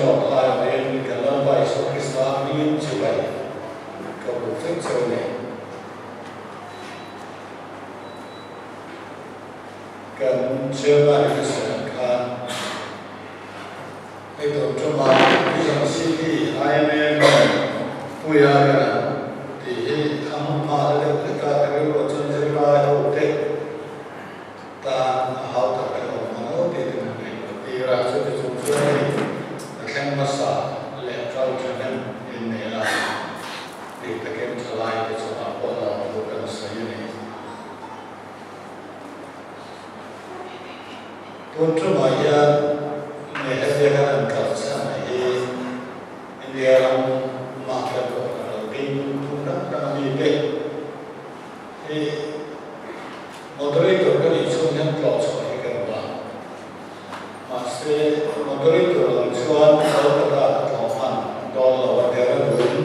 ngọc lại đến cái lần bài số cái sao miên chịu vậy có một phép châu này cần chưa lại cái sự khăn cái tổ chức mà cái dòng city IMF vui à thì không mà được tất cả các bộ chân chân ra hậu thế ta hậu tập cái hậu mà nó thì ra cho cái chúng tôi khen mà sa lệ trao cho nên in này là thì cái kem trở lại để cho họ có là một cái sự như này tuân thủ mọi này hay là cái làm cả sao này India mà cái bộ đầu tiên cũng rất là nhiều cái thì một đôi tổ cái lý số nhân tạo cho cái mà sẽ một đôi tổ làm cho sau đó là thọ phận đó là vấn đề rất lớn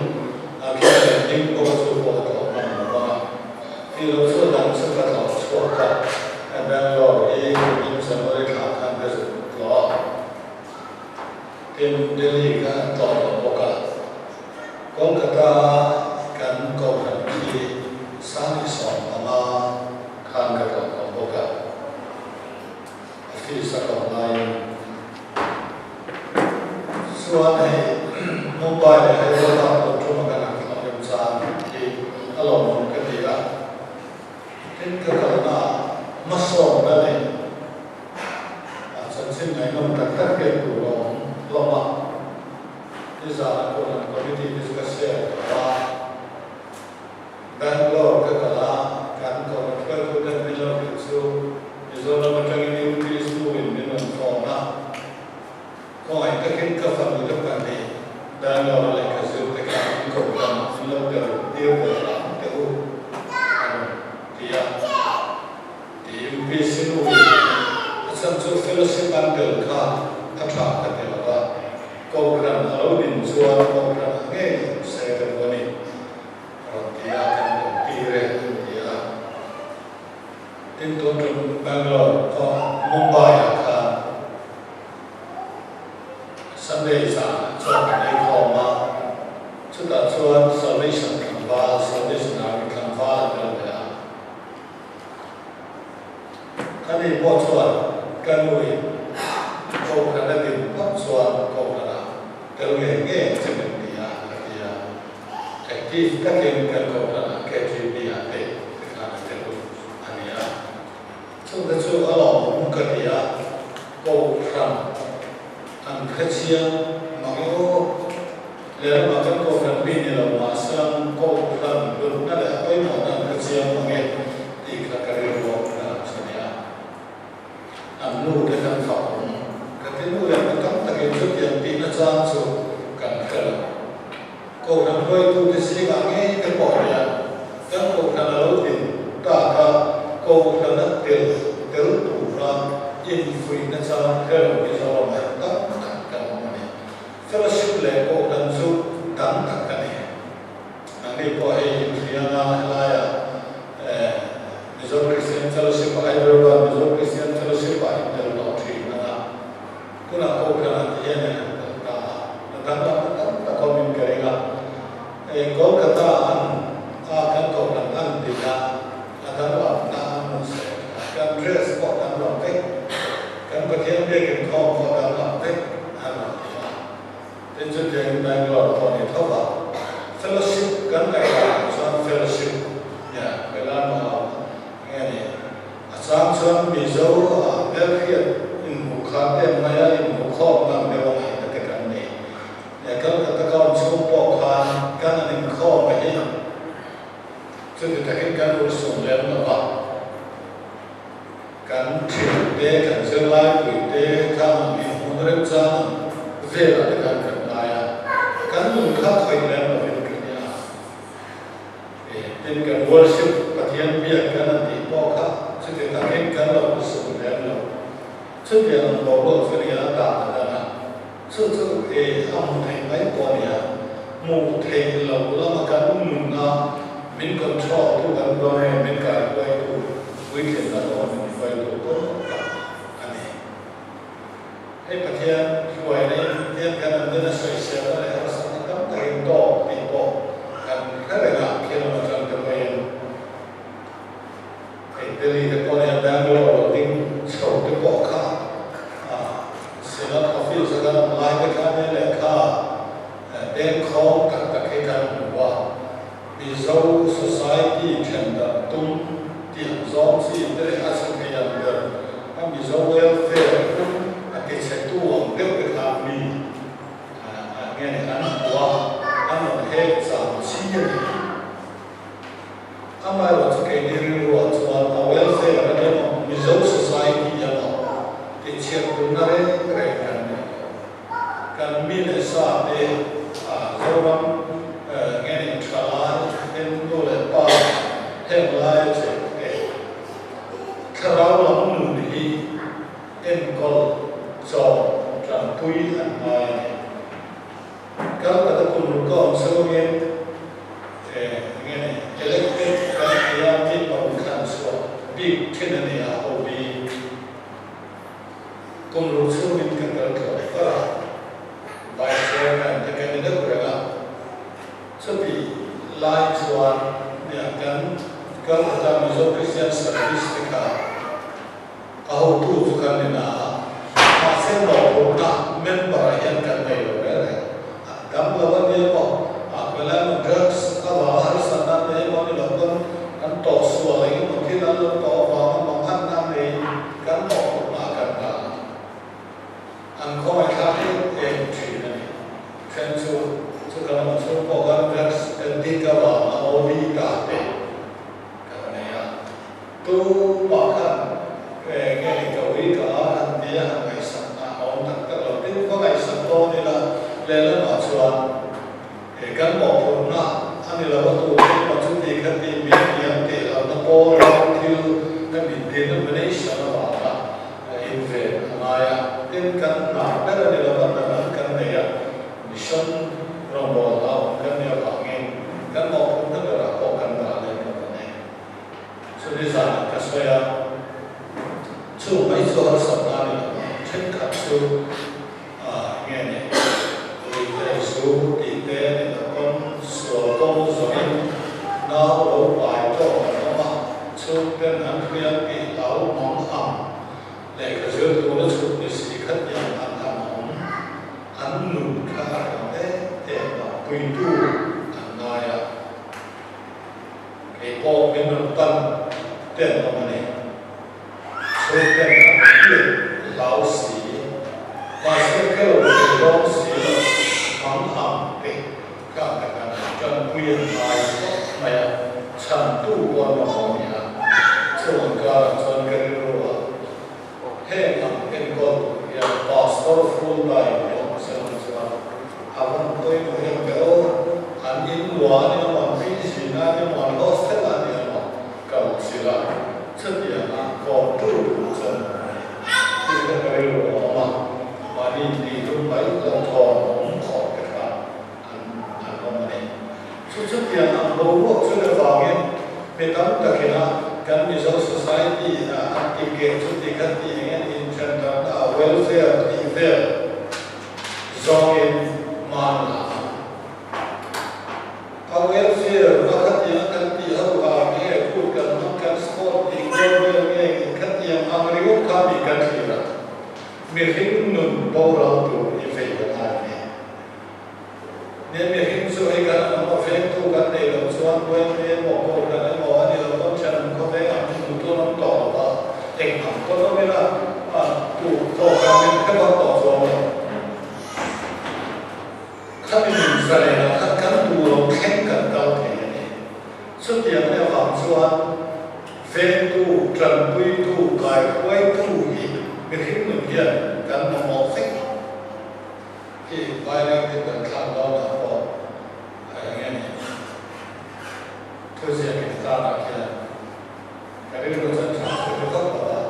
khi mà những công số của thọ phận mà khi lúc số làm sự cái thọ số cả and then lo những sản phẩm khác tham gia lo in Delhi ka to boka Kolkata kan ko kan ki sani som ama kan ka to boka fi sa ko lai suan hai Mumbai hai lo ta to chuma ka na ka yam san ki alom ka ti la tin ka ka na maso na ne san sin này nó tak tak ke tu lo lama di sana pun committee discussion bahwa Bangalore ke kala kan ko ko dan bilo itu zona macam ini utis tu ini memforma ko ai ka kin ka fa itu kan ni Bangalore le ka su te ka ko kan lo ke dia ke la te u dia di UPC tu sam su fellowship bundle ka thatra ka te la ko kan alo din suan ko kan nge se ka ni dia kan tire dia tin to trung Bangalore ko Mumbai ka Sunday sa cho ai ko ma chu ta chuan salvation kan va salvation kan va da ya kan ni bo chuan kan lui ko kan da din bo chuan ko kan tel nge chen dia active các cái cầu là cái chuyện đi à để làm cái điều anh ấy trong cái chỗ ở đó cũng cái gì à cầu rằng anh khách chiang mà yếu nếu mà cái cầu rằng bên này là mà sang cầu rằng luôn nó là cái mà anh khách chiang mà nghe thì cái điều đó là sao nhỉ anh nuôi cái căn phòng cái nuôi là cái căn cái chút tiền thì nó ra số cần phải cầu rằng đôi tu thì sẽ nghe cái bỏ nhà các cầu rằng là lâu tiền ta cả cầu rằng là tiền đủ ra in free nên sao theo cái sao mà tất cả cái này fellowship lệ cầu rằng giúp tất cả cái này anh đi qua hay thì anh là Mizor Christian Fellowship ở Hyderabad Mizor Christian Fellowship ở Hyderabad thì là cũng là cầu rằng là thế này ta có mình cái này Kolkata akan kau datang tidak akan datang musik akan dress kau akan rapi akan bertiap dia akan kau akan rapi anak dia dan juga yang Bangalore kau ni tahu tak fellowship kan kaya soal fellowship ya kaya mana ni asal soal bizau berkhiat in mukhatab maya in mukhab nam dewa ni dekat ni ya kalau kata kau cuba kan anh kho mà hết cho nên ta cái cán bộ sống lên là vào cán thiền tế cán dương lai quỷ tế tham mình muốn rất ra về là cái cán cần lai cán mình khác phải lên là về cái này nên cán worship và thiên biệt cán là tỷ bao khác cho nên ta cái cán bộ sống lên là cho nên là bảo hộ cho nên là đạt là cho cái ông thầy mấy con nhà một thầy lâu lắm mà cả ông mùng na mình còn cho tu gần rồi mình cả quay tu với thiền là rồi mình quay tu có anh ấy hay phát hiện quay này thiên cái này mizo society chanda tum tiang zong si tere asam kayang der a mizo welfare kum a ke se tu ang deu ke tham mi nghe này ăn qua ăn một hết giảm chi nhỉ ăn mai là cái đi rồi cho nó welfare là cái mà mizo society là cái chuyện của nó đấy cái cần mi là sao để rồi bằng nghe này trả lại em nói là ba em lại sẽ khá lắm luôn đi em có cho rằng tôi ăn mai các bạn cùng có số nghe này electric cái gì bằng khăn số bị thế này à họ bị cùng lúc số mình cần phải có bài xe này cái này nó cũng là số bị lại soan nhà cần cần là mình dùng Christian service cả họ tu cho cái này là họ sẽ bỏ một member hiện cần này rồi đấy kamu lawan dia kok, apabila drugs kalau harus ada dia mau dilakukan kan tosu lagi mungkin lalu toh makan nanti kan mau makan dah, angkau macam ni cina, sensu sekarang masuk program drugs di kawan mau dikate, kerana ya tu makan kayak kawin kan dia hamil sana, orang tak kalau dia kau kayak sana ni lah. Lên nó chuẩn cán bộ phụ nữ anh là bắt đầu mà chúng ta cái gì miễn nhiễm thì là nó có lâu thiếu cái bị tiền nó mới sợ nó bảo là in về mà tin cán nào cái là điều là cán này à mission rong bò lao cán này là nghe cán bộ phụ nữ là có cán nào lên cái này cho nên là cái số ya chú mấy số họ sắp ra này trên cả số nghe này số tỷ lệ là con số công rồi nó đấu bài cho nó mà số cái anh khuyên bị lão mong hầm để cái giữa tôi nó chụp cái gì khách nhận anh hầm anh lùn khá cái để mà tùy tu anh nói à cái bộ cái nông tân tiền của mình số cái là lão sĩ và số cái là lão sĩ mong hầm để các bạn trong quyền bài mà chẳng tu quan mà họ nhà trong cái rồi hết làm cái con ya pastor full life yang sama-sama abang tôi yang kalau anh luar ni orang bisnis ni orang hostel ni orang kalau sila sedia kau tu macam kita kalau orang mari di rumah itu orang chút tiền làm đồ quốc cho được vào cái về tấm đặc biệt là cần bị giáo society là tìm kiếm chút tiền các tiền nghe in chân đó là welfare welfare do cái mà là welfare và các tiền hợp vào cái khu cần nó cần sport thì cái các tiền America có bị cần gì đó mình hình nung bao lâu tụ như vậy là nên mình hình dung cái nó phép tu cái này là cho quên nên một câu là cái mỏ thì là con chân có thể làm chúng tôi nó tỏ và tình cảm có nó mới là tu tỏ cả mình cái đó tỏ rồi các mình phải là các cán tu khen cần cao thế này xuất hiện là làm cho phép tu trần quy tu cải quay tu gì mình hình dung hiện cần một phép thì bài này thì cần tham đó là có nghe này tôi sẽ mình ta là cái này nó rất là tôi rất là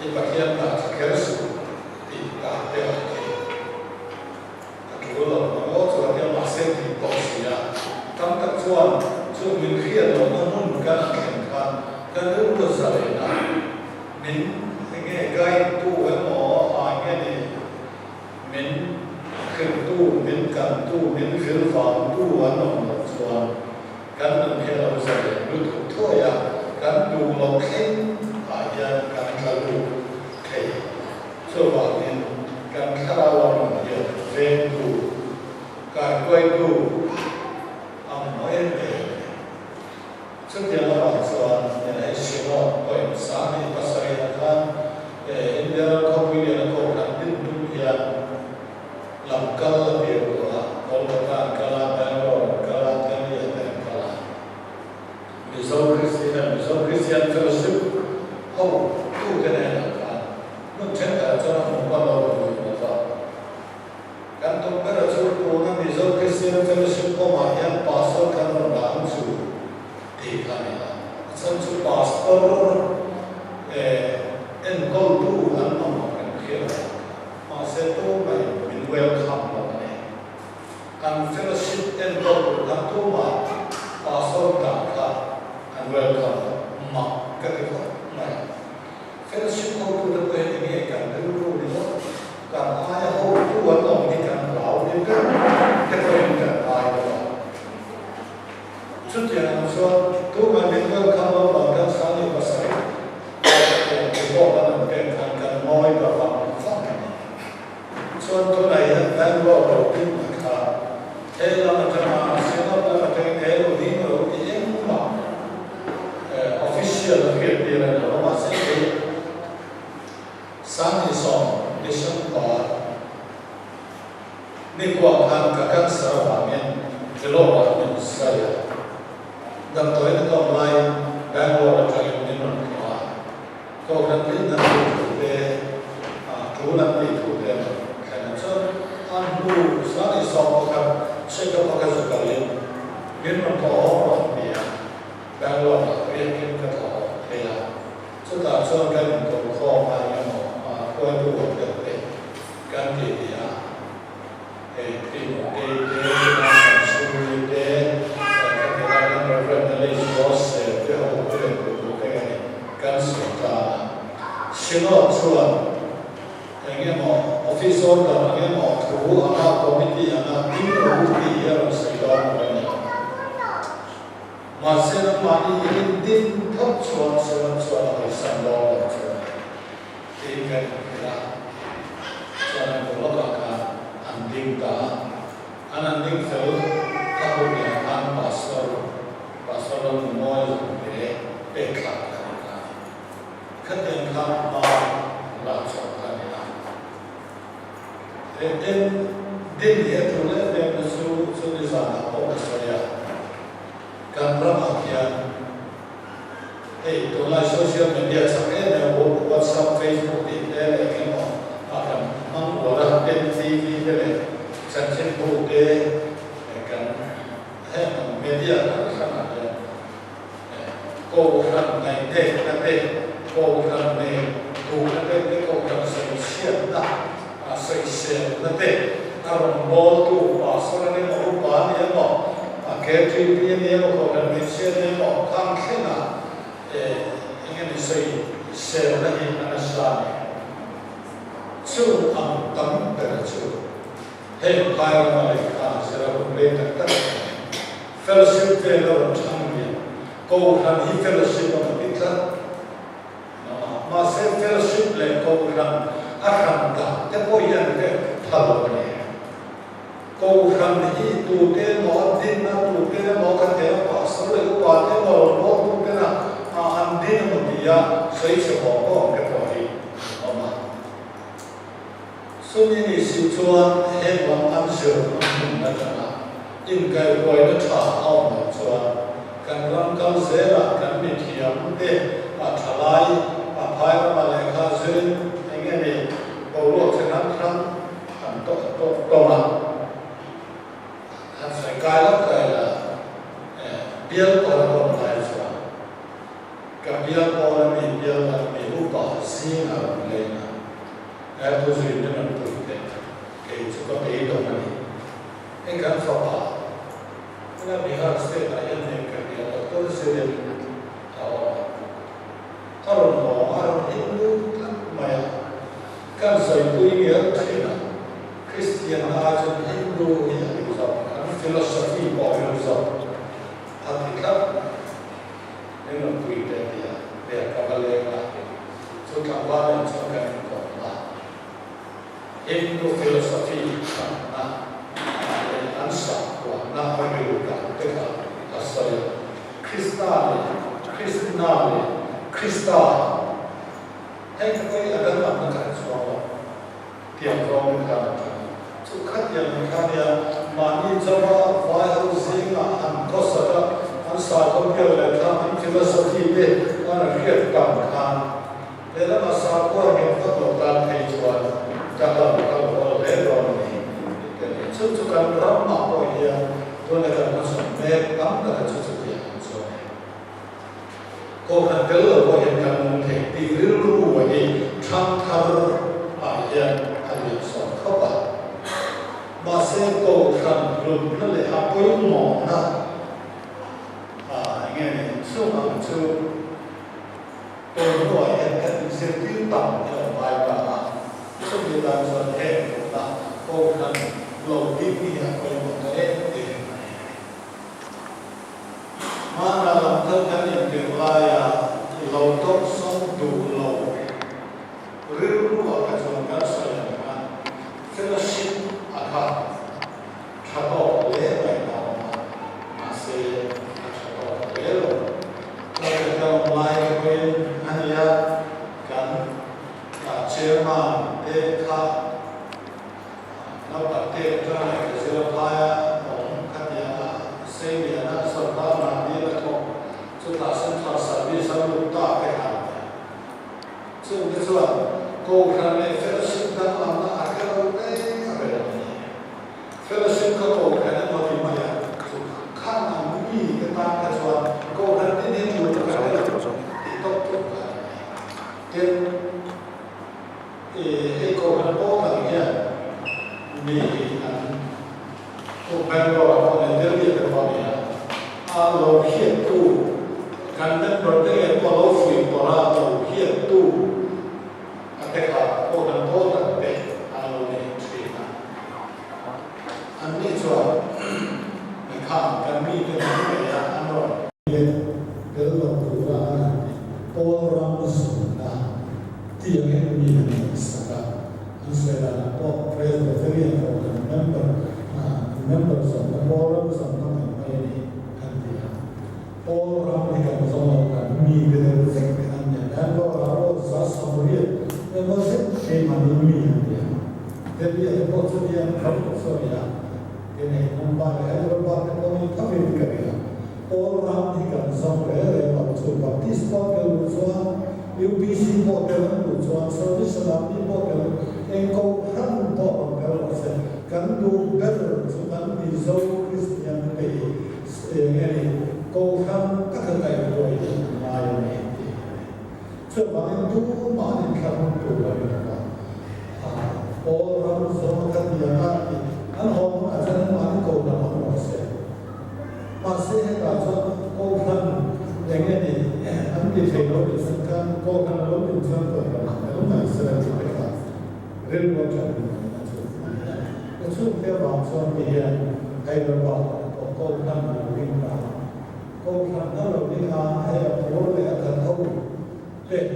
thì bác hiện là cái sự thì cả đều thì chủ yếu là nó chủ yếu là xem thì có gì à trong các chuan cho mình khi nó muốn cái khen khan cái thứ nó giải là mình nghe gai tu cái mỏ nghe này mình khởi tu mình cần tu mình khởi phạm tu anh ông là chuan cần mình hiểu là gì lúc thôi à cần đủ lòng khen phải à cần cả đủ thầy cho bạn nên cần khá là lòng hiểu về tu cần quay tu ông nói về Christian fellowship ko mahiyan pastor kan rambang su di kanya. San su pastor en kol tu an kan kira. Masa tu mai min welcome lo ni. Kan fellowship en kol kan tu ma pastor kan ka an welcome ma ka ko mai. Fellowship ko tu tu ni kan tu ni lo. Kan ai ho tu an lo ni kan lao ni kan cái phần cả bài đó xuất hiện làm sao tu mà mình có khám phá bằng các sáng như vậy sẽ cái bộ là mình cần cần môi và bằng phong cho tôi này đang lo đầu tiên mà cả thế là mìnhจะมาเสียแล้วเราจะเอโรดีโรดีเองมั้งofficial เรียบเรียงแล้วมาเสียsáng thì sòng để sốngก่อนนี่กว่าการกับสารวัตรเนี่ยจะโลกว่าเป็นสายดังตัวนี้ก็ไม่แบ่งว่าจะอยู่ในนั้นว่าก็การที่นั่นถูกเดถูกนั่นถูกเดแค่นั้นส่วนอันดูสารสองกันเชื่อว่าก็จะกันเลยนี่มันก็ออกเนี่ยแบ่งว่าเรียนกินก็ต่อเวลาสุดท้ายส่วนกันก็ข้อมาอย่างหมอก็ดูว่าเกิดการที่ดีprimo subite che la revelation was ganska sino chuan engemo office order engemo thu ama committee ana tin ro ti ya sai lo ni ma se na ma ni din thot chuan ai san lo chuan ti kan la chuan ko lo ka anding ta ananding fel tahu dia an pastor moi le pekla kana khaten kham ma la chota ni den dia tu le de su ni sa na o soya kan rama kia to la social media sa ne WhatsApp Facebook ni le ke mo akan mang ora den TV leฉันเช่นพูดเองกันให้เมียขนาดนี้โกกันในเด็กนั่นเองโกกันในดูนั่นเองโกกันใส่เสียนะใส่เสียนั่นเองอารมณ์โมตูป่าส่วนนี้มันรูปบ้านเนี่ยมั้งแค่ที่พี่เนี่ยมันโกกันไม่เสียเนี่ยมั้งข้างแค่น่ะอย่างนี้ใส่เสียนั่นเองนั่นสามีชื่ออันตั้งเป็นชื่อเฮ้ยพายมาเลยค่ะเสร็จแล้วผมเรียนตั้งเฟลชิพเฟลเราทั้งนี้ก็การที่เฟลชิพมันติดกันมาเสร็จเฟลชิพเลยก็การอาการต่างแต่พอยังแค่ทะเลาะเนี่ยก็การที่ตัวเต้นหมอดินนะตัวเต้นหมอกันเดียวป่ะสรุปก็ว่าเต้นหมอตัวเต้นนะอันดินมันดีอ่ะใส่เฉพาะก็แค่พอดี所以你是说，希望按照那个应该为了查好那说，刚刚搞些了，刚没提啊，的查来拍了嘛来看是，应该的，保罗在那上，懂了，他才改了，别过了来说，跟别过了没路搞新了来呢。都是人们不对，给这个被动的，应该说吧，那比较是那样的一个，都是的，他们罗马人印度没有，跟随不一样的了 ，Christian 啊，就印度一样的说，philosophy 包有说，他们看，那种不一样的呀，对呀，搞个那个，就搞完了就干。Hindu filosofi ansar na paglukan teka asal Krista hay cái ada apa kan semua tiap orang kan tu kat yang kan ya mani jawa viral zinga an kosada ansar ko dia kan filosofi de ana riat kan dalam asal ko yang tak kan hai jual kalau lebar ni, itu kan ramah oh ya, hết cắm là cho sự việc rồi cô khăn tớ ở cô hiện cần thể đi rưu rưu và đi trong thơ hiện hiện sống khóc mà sẽ cô khăn rừng nó lại hấp bối mỏng đó nghe này sâu nặng sâu tôi nói hiện cần sẽ tiêu tầm ở vài bà sâu như là giờ hết là cô khăn lâu đi đi học cô một cái mà là làm thơ khăn nhận được là lâu tốt sống đủ lâu rưu rưu ở cái chỗ ngã sợi mà fellowship ở khắp khắp ở lễ bài nào mà sẽ khắp ở lễ rồi rồi trong lại quên anh ya cần cả chế mà để khá nó bật tiền cho này cái sự phai ông khăn ya xây nhà nó sắp tới mà đi là thôi chúng ta sẽ thảo sản đi sau lúc ta phải làm chứ cái chuyện cô khăn này fellowship đang làm nó cái đâu đấy cái này fellowship các cô khăn này mà thì mà khăn là nghĩ cái ta cái chuyện cô khăn này nên chịu được cái này thì tốt tốt trên thì cô khăn bố là cái vì cô khăn đó là con này biết cái con này lâu hiện tu cần đến bậc này có lâu phim có ra lâu hiện tu cái cả cô khăn bố là cái lâu này chỉ là anh ấy cho mình khám cần bị cái này là anh rồi cái lâu tu là cô ram suna tiếng anh mình sẽ anh sẽ là có presbyterian members of the forum some many all around the council and me with everything and go around us some real there was a money there be a possible problem in a Mumbai Hyderabad and coming together all around the council where also Baptist Bible so UPC Bible so service of the Bible and go hand Bible can do better so can be so Christian way cô khăn các thân này rồi mai này cho bạn tu mà nên khăn tu rồi là cô làm sao các nhà anh hôm anh sẽ mang cô làm một sự mà sẽ là cho cô khăn để nghe đi anh đi thấy rồi thì sẽ cô khăn lúc bình thường rồi lúc này sẽ là gì vậy riêng một chuyện cái số theo bạn cho thì hay là bạn cô khăn riêng bạn cô khăn đó là đi ra hay là phố để thật thâu để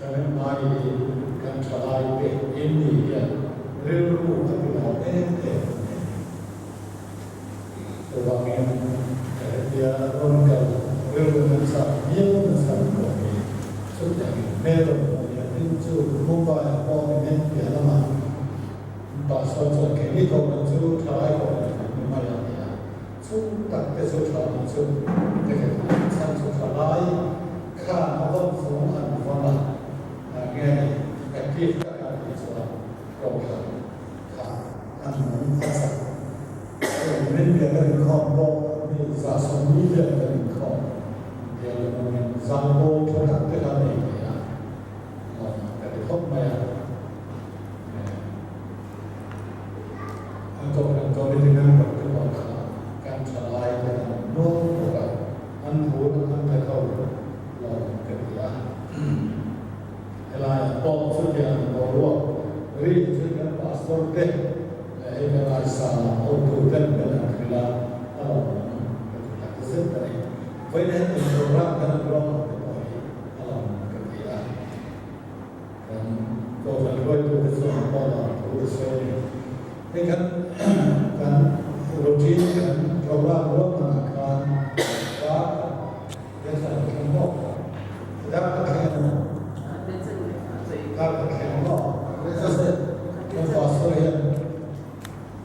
cho nên mai thì cần trở lại về yên nghỉ rêu rưu các cái nào thế rồi vào ngày thì ôn cầu rêu rưu mình sợ nhiều mình sợ của mình xuất hiện mê rồi nhưng chưa không phải có nên để làm mà bà sao cho cái đi cầu nó chưa trở lại của mình mà là tất cái số trò này số cái sản xuất trở lại khá là vẫn sống ăn phong là nghe cái kia các cái số cầu khá ăn uống phát sản nên việc cái con bộ thì giả sử như việc cái con thì mình giao vô cho các cái này cái không này có cái tiếng Anh của cái bọnการสลายกันโน้มกับอันพูดอันแต่เขาลองกันยาเวลาพอสุดยังบอกว่ารีบสุดยังพาสปอร์ตเต็มเวลาสามเอาตัวเต็มกันเวลาเอาก็สุดเลยไว้ในตัวร่างกันร้องไปเอากันยาก็จะด้วยตัวส่วนพอเราตัวส่วนในการroutine kan program melakukan biasa kelompok dapat kelompok dapat kelompok biasa kelompok yang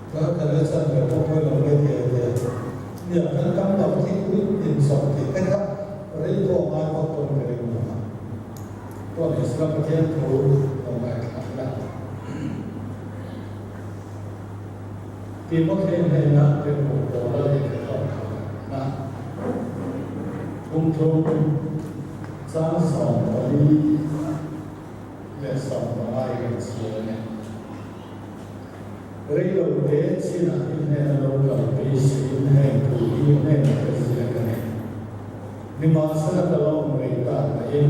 berkaitan dengan program media dia akan dapat diikuti seperti kita itu orang waktu mereka tu Islam dia perlu membaikkan thì mất thêm hay là cái một bộ đó thì phải không thôn sáng sòng và đi lệ sòng và ai gần xưa này rồi đầu tiên xin là in hệ lâu đầu tiên xin hệ thủ in hệ cái gì cái này nhưng mà sau đó lâu người ta là in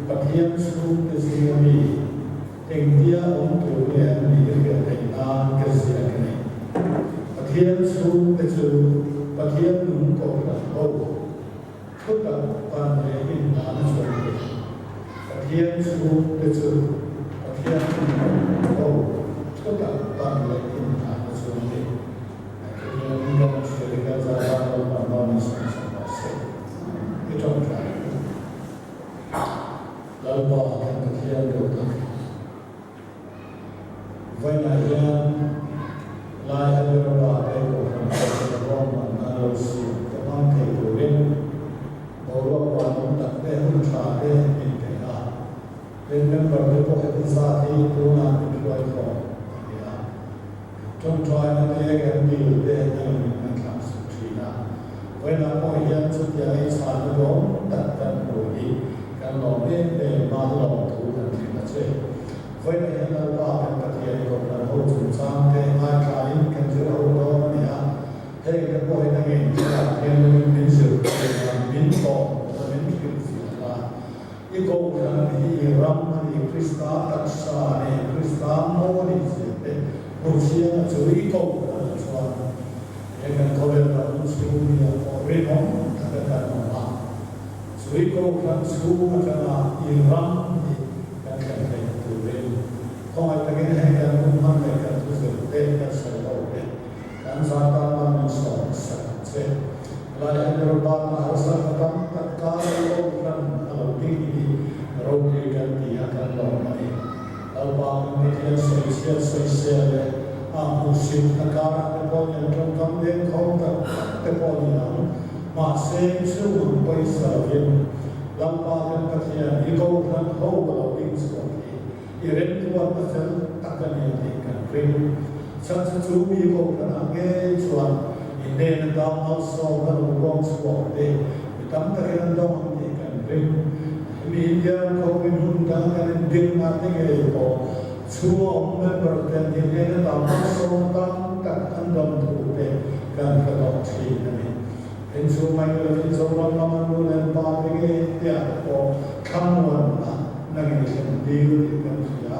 bát hiếm xuống cái gì đi tiếng tia ông thủ này đi cái thành cái gì cái này bát hiếm xuống cái chữ bát hiếm đúng câu là câu thức là quan hệ in làm cho người bát hiếm xuống cái chữ bát hiếm câu thức là quan hệ in làm cho người cái này mình sẽ được cái giá trị của nó mình sẽ sẽ cái trong cái lâu bò thành bát hiếm được vậy là lai hay là bà đây của phần của con mà nó lâu xí cái mong thầy của bên bộ lo quan ông đặt đây hôn trà đây mình thấy là bên bên bờ bên bộ hệ gia thì tôi làm những loại khó trong trại nó đây cái điều đây là mình làm sự trí là vậy là mọi hiện thực cái sản lượng đặt tên của đi cái nó bên để mà lòng thủ thành thì là chơi vậy là hiện tại ba bên bát hiếm của nó hỗ trợ sang thế hai cái cái chữ hỗ đó này à thế cái bộ này nghe là thêm những sự biến động và những cái gì là cái câu là đi ram đi Krista đặc sa này Krista mô đi gì đấy một số chữ ý câu là cho cái câu là một số nhiều cái không thật là nó chữ ý câu là số là ram cái không ai phải cái này là cũng mang lại cái thứ gì để cái sự đâu đấy làm sao ta làm những sự sẽ lại là điều bạn là sao ta tất cả lâu năm lâu đi rồi đi cái gì cái lâu này lâu bạn mình sẽ sẽ một sự tất cả cái bao nhiêu trong tâm đến không cái bao nhiêu mà xem sự bây giờ hiện lâu bạn cái gì đi câu rằng hậu lâu đi rồi Iren tuan pasal takkan yang diikan ring. Satu minggu kerana kecuan ini nendang also kalau buang suap deh. Kita tak nendang diikan ring. Media kau menundang kan ding mati kau. Suap memberkan ini nendang also tak nendang tu deh kan kalau sih ni. Insu mai lagi seorang nama nulen pagi dia kau kamuan nang deal dengan dia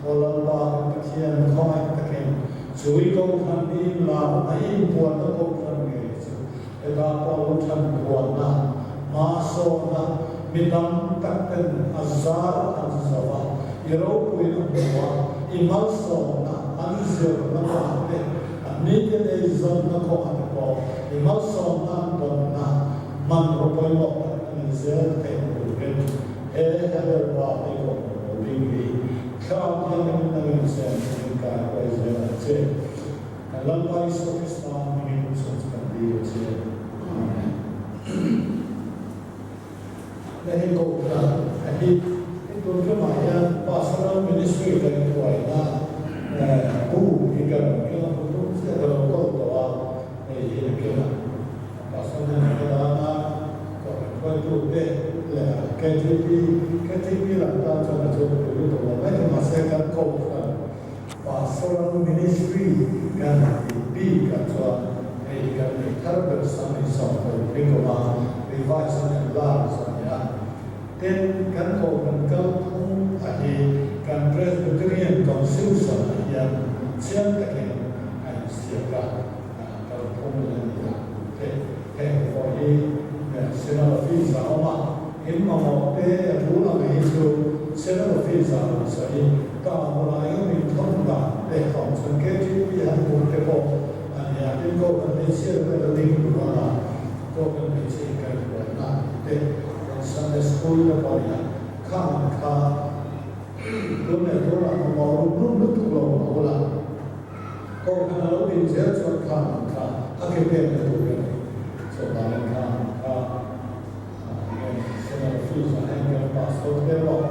walau bah kesian kau takkan suai kau kami lah ai buat kau kami eda kau chan buat na masuk na midam takkan azar azwa irau kui buat imal so na anzir na kau ni dia izan na kau kau imal so na don na man rupoi lo anzir teh ada apa itu begini kalau yang kita bisa kita bisa cek kalau kita Islam ini sesuatu dia cek dari kota itu kemana pasal ministry dari kota ikan itu sudah kota ikan pasal kita itu KTP là ta cho là chỗ của tổ chức mấy mà sẽ cần cầu và sau đó ministry cần bị cần cho thì cần bị thắt được sang đi sau rồi đi qua revise and plan rồi nhá tên cần cầu cần câu thông thì cần Presbyterian Council rồi nhá xem cái này anh sẽ cả cầu thông là nhá thế rồi đi sẽ là phi giáo mà in mà một cái chú là cái chú sẽ là phi giáo所以到后来因为通达对好从cái chú bị hành một cái bộ anh nhà cái cô cần phải chia cái là linh của nó cô cần phải chia cái của nó để Sunday school nó gọi là khám khá lúc này cô là một lúc thuộc lòng cô là cô cần là lúc bình dễ cho khám khá các cái bên này thuộc cái này so bà lên khám khá Fisa yang pastor belok,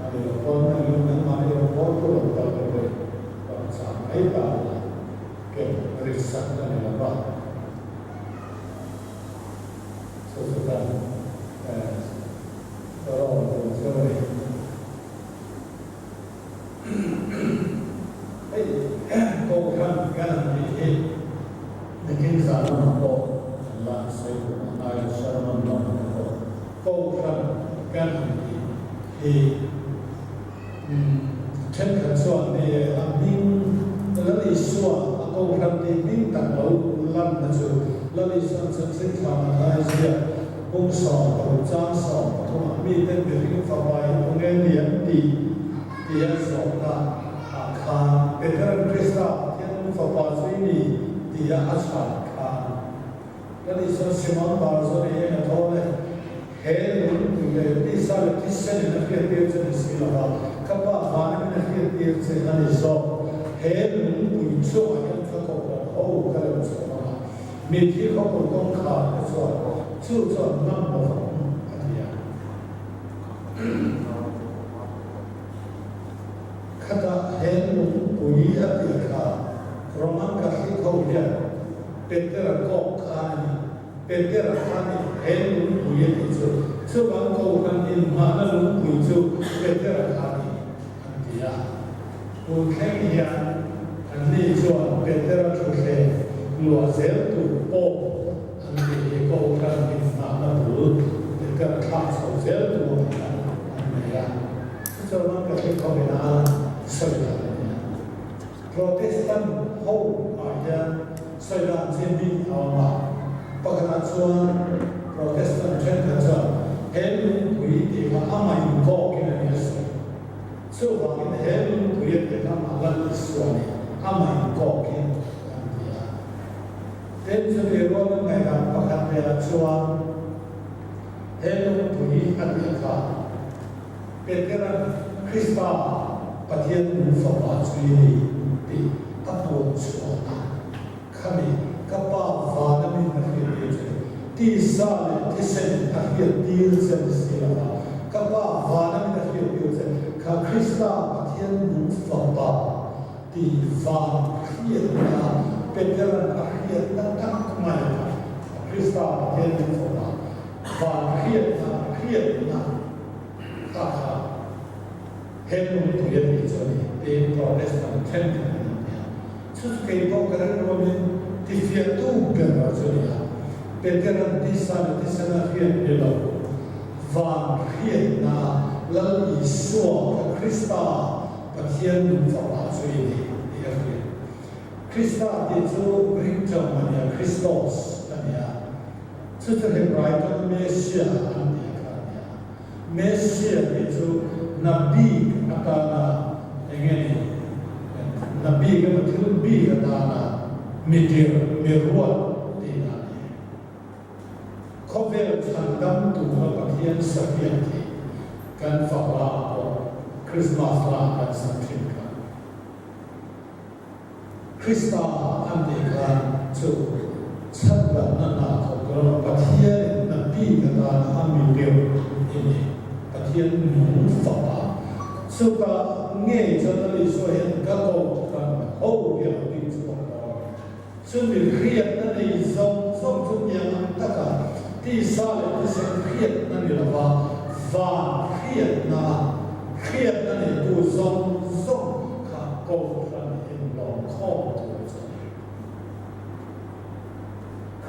ada orang yang mana foto terlalu sampai pada ke riset dan apa. Sesuatu King Salomon Allah say I Salomon go from Gan he chân thật so ne aming lali so go from the ning tang lo lam na chu lali san san sin tham na sia bung so ko chang so ko mi ten de ring fa bai ko nge niam ti ya so na kha peter krista tian fa pa zui ni ti ya acha kha lali so simon ba zo ne na to le he le ti sa le ti se ne na ke ti se si la ba ka ba ha ne na ke ti se na ni so he lu chu ya fa ko ho ka le so ma mi ti ko ko tong kha so chu so nam mo atia khata he lu pui atia kha roman ka hi ko ya peter ko kha ni peter kha ni he lu pui ti chu ban ko kan in ma na lu pui chu peter kha ni atia u khen ya an ni chu peter chu khe lua zel tu po an ni ko kan in ma na lu peter kha so zel tu an ya chu ban ka hi ko na sa ya Protestant ho aya sa ya chen bi ma pa ka chuan Protestant chen ka cha hen pui ti ma amai ko ke na ni so so wa in hen pui ti ma ma lan so ni amai ko ke ya ten so le ro na mai ga pa ka ya chuan hen pui an ni ka Peter Krista pathian nu fa pa chui ni ti apo chuan khami ka pa va na min na ke ti sa le ti sen a hi ti sen si la ka pa va na min na ke ti sen ka Krista pathian nu fa pa ti va hi na Peter a hi na ta mai Krista pathian nu fa pa va hi na ka Henu tu ya ni choni te Protestant chen ya chu ke ko kar ro min ti fia tu ga ra choni ya Peter ti sa ti sa na fia ni lo va fia na la i so Krista pathian nu fa pa chui ni ya fia Krista ti chu ring chong ma ya Christos ya chu chu he right on Messiah an ti ka ya Messiah ti chu Nabi atana engeni Nabi ke betul bi atana mitir mirwat tina kovel tandam tu pathian sapiati kan fala Christmas la kan santinka Krista andika chu sabla nana ko pathian nabi atana amitir ini pathian nu fa so ka nge cho na li so hen ka ko kan ho ya ti so so ni riat na ni zong zong chu yang ta ka ti sa le ti se riat na ni la va riat na ni tu zong zong ka ko kan in lo ko tu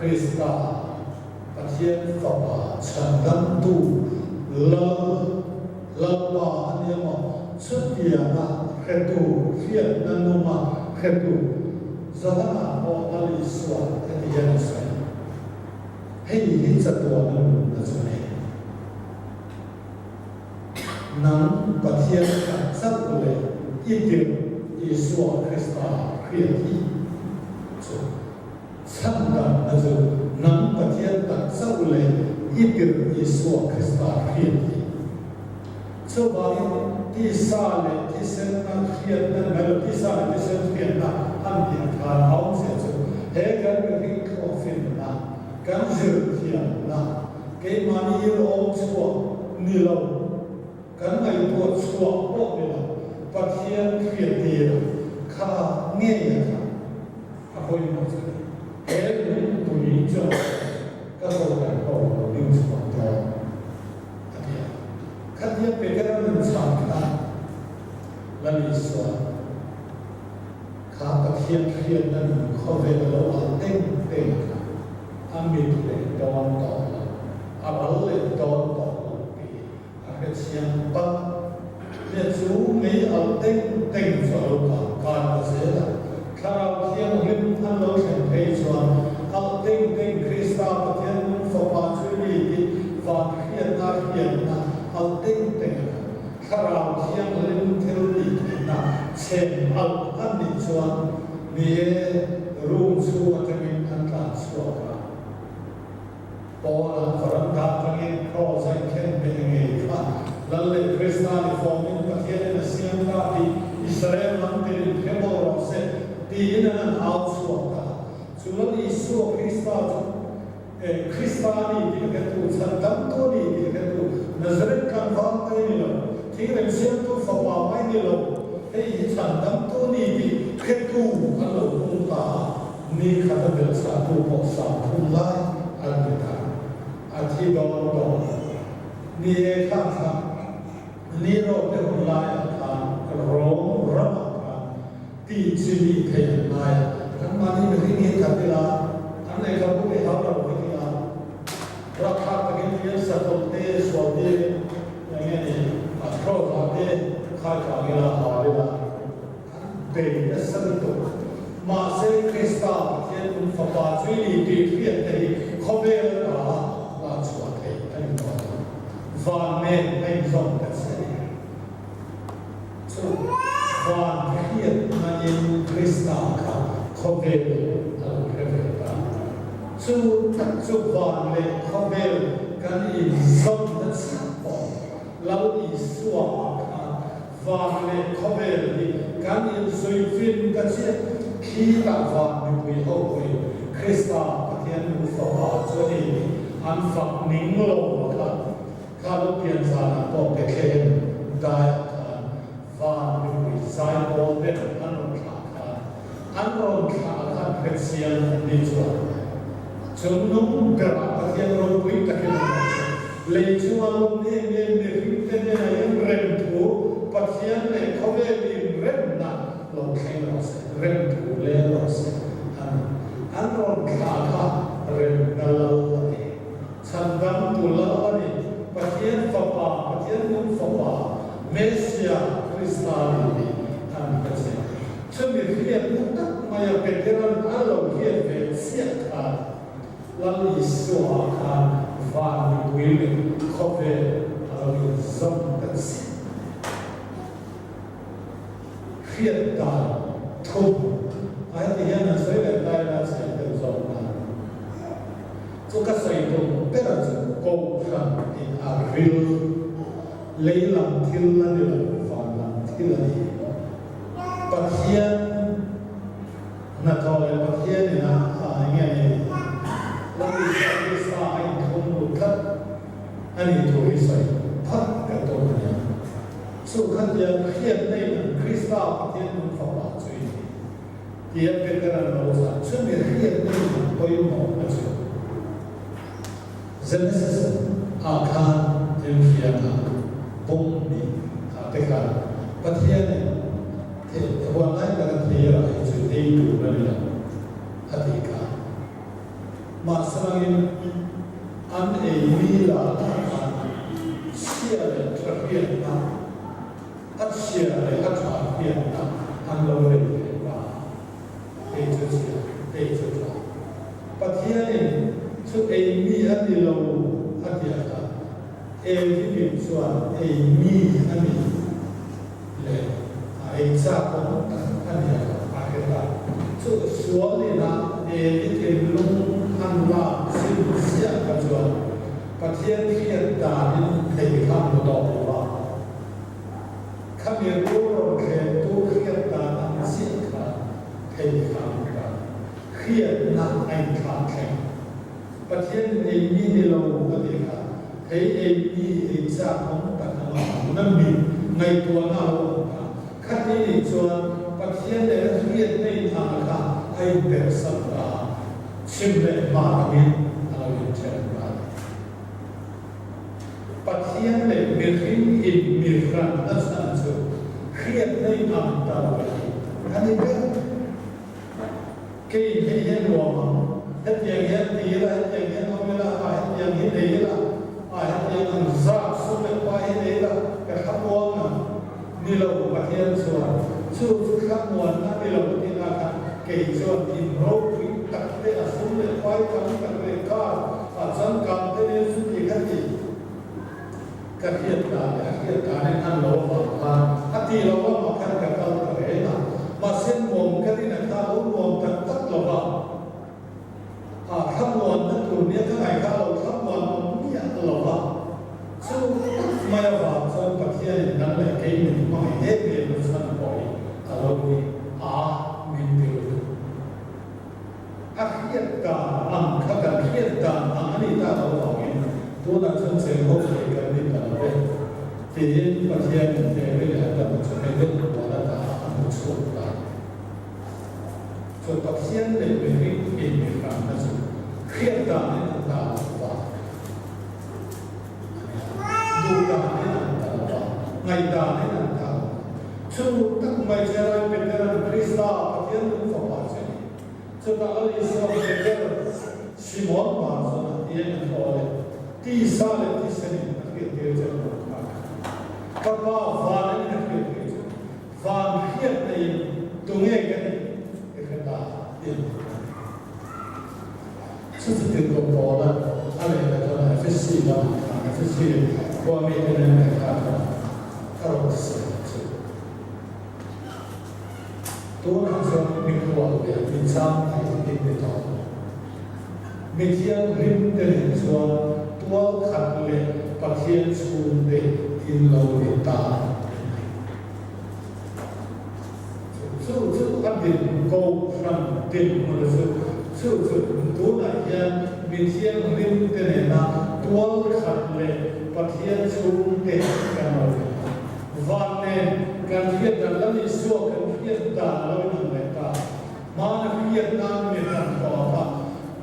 Krista pathian fa ba chan dan tu la ba ani ma Sutia na ketu fiat nanuma ketu zalana o ali swa etiyan sa hei hi satwa nan na sune nan pathian ka sakule itir Yesu Krista kriati so sanga na zo nan pathian ka sakule itir Yesu Krista kriati so bagi ti sa le ti sen na khiat na mel ti sa le ti sen khiat na an ti ka haung se chu he kan ri ko fin na kan zir khiat na ke mani yo om chua ni lo kan ai po chua po ni lo pathian khiat ti kha nge ya kha a hoi mo chu he ni tu ni chu ka so kan ko ni chua to Katia Peter dan Sangka lalu Iswa kata khian dan kau velo teng thiang lim thil ni na chen al an ni chuan ni room chu atamin an ta chuaka Paul faram ta tangin cross ai ken bengi kha lalle Christian forming pathian na siam ta di Israel lam te khemo ro se di ina out chuaka chuan Isu Christiani di ka tu sadam to ni di ka tu Nazareth kan va mai ni lo thi rem siam tu fa wa mai ni lo ei sadam to ni di ka tu an lo kum ta ni kha ta bel sa tu po sa tu lai an ni ta a thi do ni e kha kha ni ro pe hon lai a ro ra ma ti chi ni thai mai kan ma ni ni ka ti la an nei ka bu ke ha ro Rakha takin satote swade yani atro vade kha gila harila be santo ma se Krista patien un fapa chui di fiat tei khobe la chua tei ani no van me nei zong ta se so van fiat manin Krista ka khobe al kreveta chu van le khobe kan I zong ta sa lau I suwa ka van le khobe ni kan I zui fin ta che khi ta van ni pui ho pui Krista pathian nu fa ba cho ni an phak ning lo ka ka lo pian sa na to pe khen dai van ni pui sai bo be an ron kha ka Christian ni chuan chúng nung cả pathian ron pui ta khen lấy chuan lo ne ri te ne na yang rem thu pathian ne khobe ni rem na lo khen lo se rem thu le lo se an ron kha rem na lo ni chandam tu lo ni pathian fa pa pathian nun fa pa Mesia Krista ni an ka se chumi hian tak maya peteran alo hian ve sia kha lalu Yeshua kha van ni khobe alo zom ta se hian ta thum ai ti hian na sai le tai na se te zom na chu ka sai tu pe ra chu ko khan in a real leilam thil na ni la van lam thil ni pathian na to le pathian ni na nge ni la ni sa ai thum lu khat ani tu I sai phat ka to ni chu khat ya hian nei Krista pathian nu fa ba chui dia peteran lo sa chu me hian nei poi mo na chu Genesis akan emfiana bom ni te ka pathian ni te wa lai ka te ra chu te tu na ni atika ma sarangin an e mi la sia le trafian na at sia le at trafian na an lo le ba te chu pathian ni chu e mi an ni lo atia ka e vi chuan e mi an ni le ai cha ko an ni ka ke ta chu suo le na e te lung an la sin sia ka chuan pathian hian ta ni thei kham lo do ba kham ye ro ro khe tu hian ta an si kha thei kham ka hian na ai kha khe pathian e mi ni lo ka ti kha hei e mi e cha khong ta na na mi ngai tua na lo ka khat ni chuan pathian le hian nei ta kha ai be sa ta chim le ma mi ala yin chen ba pathian le mi rin in mi ran na sa chu hian nei ma ta ba ani be ke hei hen lo ma hết tiền hết tí là hết tiền hết không biết là hết tiền hết đấy là hết tiền ăn ra số lượng qua hết đấy là cái khắp muôn là đi lâu của thiên xuân chú khắp muôn là đi lâu thì là kể xuân thì rốt quý đặc biệt là số lượng qua cắm đặc biệt cao và dân cầm thế nên số gì cái gì cái hiện tại kia ta nên ăn lâu mà hati lâu mà khăn cả tao cái là mà xin mồm cái này ta uống mồm thật tất lâu khắp nguồn tất cả những cái này ta lâu khắp nguồn cũng nhận lâu so mai vào so bậc thiên nắm lại cái mình mà hết về một phần bội lâu đi mình được hiện ta ăn các cái hiện ta ăn đi ta lâu vào cái tôi đã chân sự hỗ trợ cái này là vậy thì bậc thiên thì bây giờ là một số cái việc của ta ăn một số là so bậc thiên để mình cái làm là gì hiện ta nên ta vàoดูดาให้นานตลอดไงดาให้นานตลอดช่วงตั้งไม่ใช่เราเป็นการคริสต์มาสที่เราฝันว่าใช่ช่วงเราอิสราเอลเป็นชิมอนมาสนะที่ยังพอเลยที่สาเลที่เสนิทที่เดียวจะหมดมาก็ว่าฟันนี่คือเดียวฟันเพียรในตรงนี้กันเอกตาเดียวซึ่งจะถึงกับพอแล้วอะไรก็จะให้ฟิสิกส์แล้วฟิสิกส์พอมีเรื่องนะครับก็รู้สึกตัวนั้นส่วนมีความเกี่ยวกับสามที่เป็นตัวมีเที่ยวริมเดินส่วนตัวขัดเลยปัจเจียนสูงเด็กอินโลเดตาสู้อันดินโกฟันดินมันสู้ตัวไหนยังมีเที่ยวริมเดินนะตัวขัดเลยปัจเจียนสูงเด็กกันเลยวันนี้การเทียบกันแล้วมีส่วนการเทียบตาเราหนึ่งเลยตามาเทียบน้ำมีการต่อมา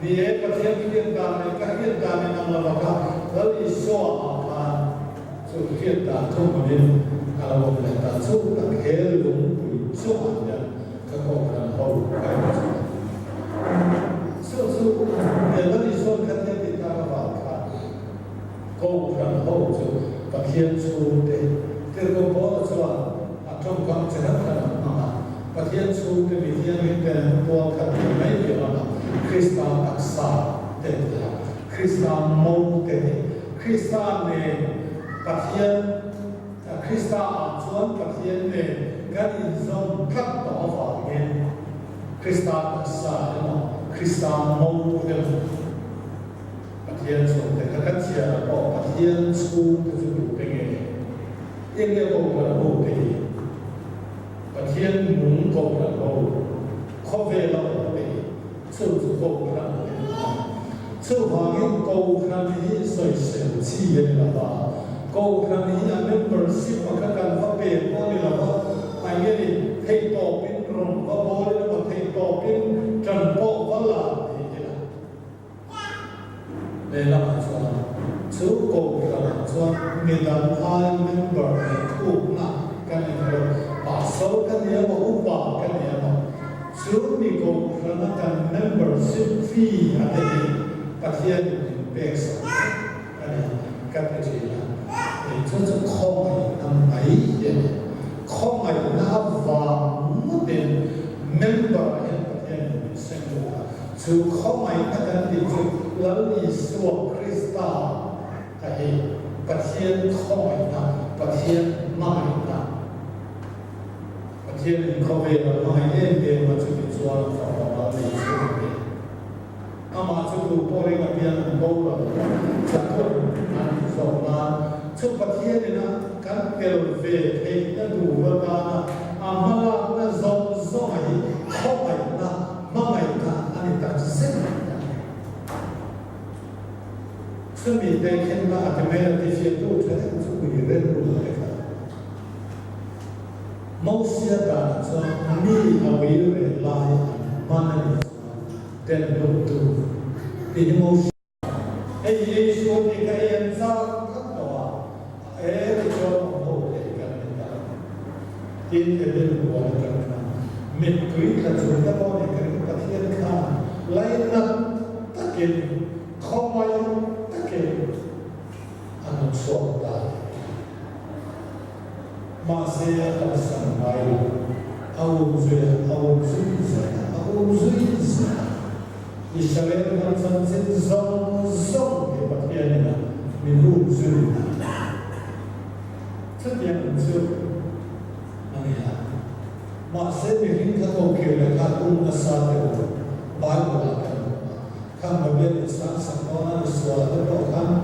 นี่ประเทศเทียบตาในการเทียบตาในน้ำละละกันแล้วมีส่วนมาส่วนเทียบตาทุกคนนี้เราเป็นตาสู้กับเฮลุงปุยส่วนเนี่ยก็คงจะเอาไปสู้เนี่ยแล้วมีส่วนการเทียบตากับว่าก็คงเอาสู่ประเทศสูงเด็กTerus bawa soal atau kamu cerita mana? Pasien suhu kemudian kita buat kata lain mana? Kristal aksa, kristal mau kristal ni pasien kristal acuan pasien ni kan zon kat bawah ni kristal aksa, kristal mau pasien suhu dekat siapa? Pasien suhu tu pengenยังเรียกว่าเราเป็นประเทศหมุนกบเราข้อเวลาเป็นสู้กบเราสู้ความยิ่งกบเราที่สวยเสียชีวิตเราบ้ากบเราที่อันเป็นประสิทธิ์มาการว่าเป็นพวกนี้เราว่าไอ้เนี่ยเทโตเป็นกลุ่มว่าโบเลยเราเทโตเป็นจันโปว่าลาเนี่ยนะในเราส่วนสู้กบเราส่วนมีดันทายเมมเบอร์ถูกนะกันเนี่ยป่าโซ่กันเนี่ยว่าอุปากันเนี่ยว่าสู้มีกบเรากันเมมเบอร์สิบฟีอะไรประเทศเบกส์อะไรกันเป็นจีน这是ข้อใหม่ทำไมเนี่ยข้อใหม่น่าฟังมุดเด่นเมมเบอร์ในประเทศเซนโดสู้ข้อใหม่นักการดิจิแล้วมีส่วนคริสตัลไอ้ประเทศข้อใหม่นะประเทศใหม่นะประเทศเขาเวลาใหม่เองมันจะมีส่วนของเราในส่วนนี้อามาจะดูพอเรื่องเรียนโบราณจะพูดอันสองมาทุกประเทศนี่นะการเกิดเวทเองจะดูว่าการอามาลานะซองไอ้ข้อใหม่นะมาใหม่นะอันนี้ต่างเส้นซึ่งมีแต่เห็นว่าอาจจะไม่ได้เสียตัวใช่ไหมซึ่งมีเรื่องรู้เลยครับมั่วเสียดายจนมีเอาไว้เรื่องลายมันนี่เดินลงตัวที่มั่วไอ้ยี่สิบนี่ก็ยังสร้างกันตัวที่ชอบโอ้ยกันนี่ที่เดินหัวกันนะมิตรคุยกันสุดท้ายบอกนี่กันประเทศข้าไล่นับตะกินเข้ามาอันส่วนใดมาเสียกันสังไปเอาจุยเอาจุยอิสราเอลมันสันติซองในประเทศนี้นะมีรูปจุย chất điện chưa anh à mà sẽ bị hình thức ok là các cũng là sao được bài của bạn khang mà biết sáng sáng đó là số là đó khang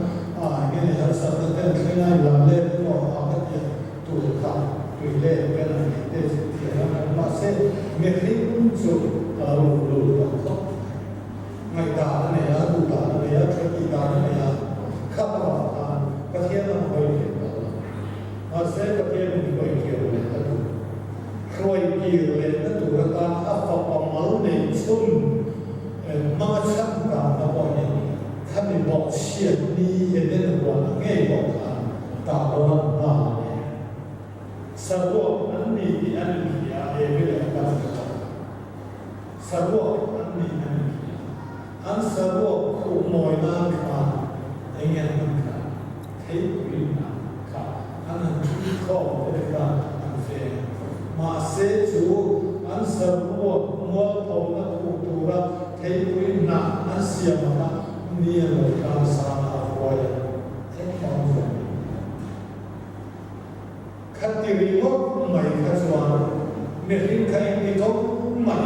cái này là sao là cái này làm lên nó cái gì tụi khang tụi lên cái này để thì mà sẽ biết hình chung lù không ngày đà này là đủ đà này là cái gì đà này là khắp mọi cái thiên là hơi nhiều mà sẽ cái thiên mình hơi nhiều này là đủ rồi nhiều này là đủ là ta áp vào máu này chung mà chắc cả nó bao nhiêuถ้ามีบอกเชียร์นี่ยังได้หวังง่ายบอกกันตาเรามาเนี่ยสาวกอันนี้ที่อันนี้เอเวอร์กันสาวกอันนี้อันสาวกคู่มวยนั่งขาเองยังนั่งขาเที่ยววิ่งนั่งขาอันนั้นที่ข้อเป็นการอันเฟรมาเสียจูอันสาวกมัวทองนักอุตุระเที่ยววิ่งนั่งอันเสียมานี่เราการสร้างอาไว้ให้ความสมขัดติริโกไม่ขัดสวรรค์เมื่อทิ้งใครที่เขาไม่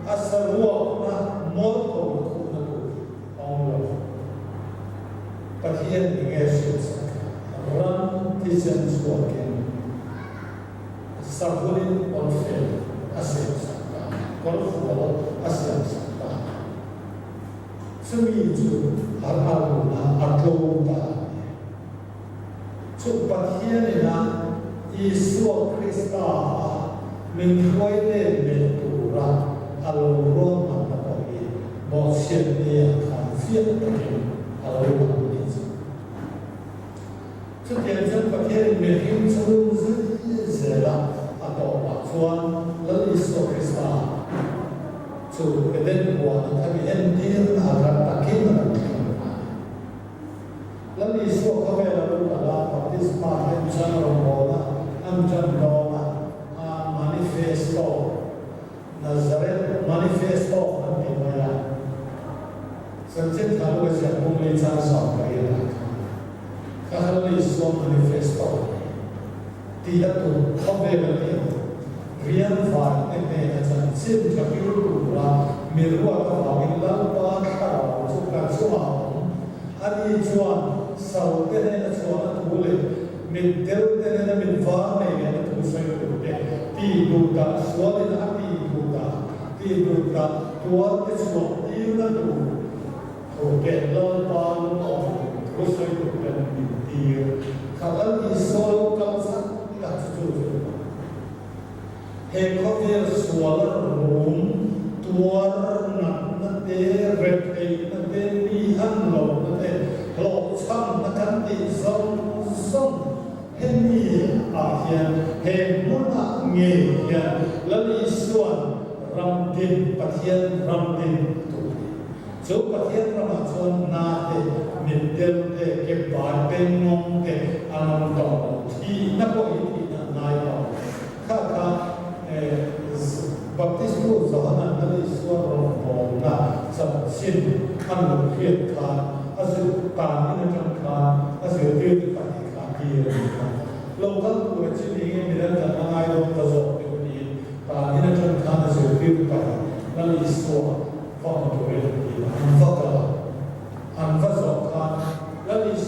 อาศัยว่านะมดของคุณนะตัวองเราประเทศนี้เองสุดสักรันที่จะสวรรค์กันสักวันออนเฟลอาศัยสักการกอล์ฟบอลอาศัยสักการซึ่งมีจุดหาอารุณาอัตโลตาจุดประเทศนี้นะอิสุคริสต์มันคอยเล่นเมตุระอารมณ์ร่วมมันตะกี้บอกเช่นนี้ขันเสียตะกี้อารมณ์มันนี้จุดเด่นจุดประเทศนี้หิมจุดเสละอัตโตปัจจุบันแล้วอิสุคริสต์จุดประเด็นหัวนั้นถ้ามีเอ็นดีนอารัตตะกี้มันแล้วอิสุเขาเวลาลูกหลานปฏิสมาเห็นจันทร์โมนะอันจันทร์โมนะ manifesto Nazareth manifesto นั่นเองว่าสัญชาติเราก็จะมุ่งเลี้ยงสอนไปนะข้าเราเรียนส่วน manifesto ที่จะถูกเข้าไปแบบนี้เรียนฝ่ายในอาจารย์สิ้นกับพิรุณว่ามีรู้ว่าเขาเป็นลัทธิข่าวสุการสวรรค์อันนี้ชวนสาวเด็กในชวนทุเรศมีเดินเดินมีฟ้าในเนี่ยทุกสิ่งทุกอย่างที่ดูตาสวรรค์นั้นที่ดูตาตัวที่สวรรค์ที่นั่นดูโอเคเราปานออกทุกสิ่งทุกอย่างมีที่ข้าราชการสวรรค์กันสักหลักจุดเห็นเขาเรียกสวรรค์รุ่งตัวนั้นเดเรตเองนั่นเดมีหันหลงนั่นเดหลอกช่างนั่นกันติส่งเห็นมีอาเฮียนเห็นมุนอาเงียนและมีส่วนรำดินประเทศรำดินตุลีจุประเทศประมาณชนนาเดมิดเดิลเดเก็บบาดเป็นงงเดอนันตอที่นักวิทยานายเราข้าบัพติสมุสานนั้นได้ส่วนรองบอกนะสัมสินขันหลงเพียรคานอาศัยตานี่นักคานอาศัยเรื่องปฏิฆาที่เรื่องเราก็ตัวชิ้นนี้มีเรื่องการง่ายลงประสบเป็นนี้ตานี่นักคานอาศัยเรื่องปฏินั่นอิสวะฟังตัวเองดีอันฟักละอันฟักสองคานนั่นอิส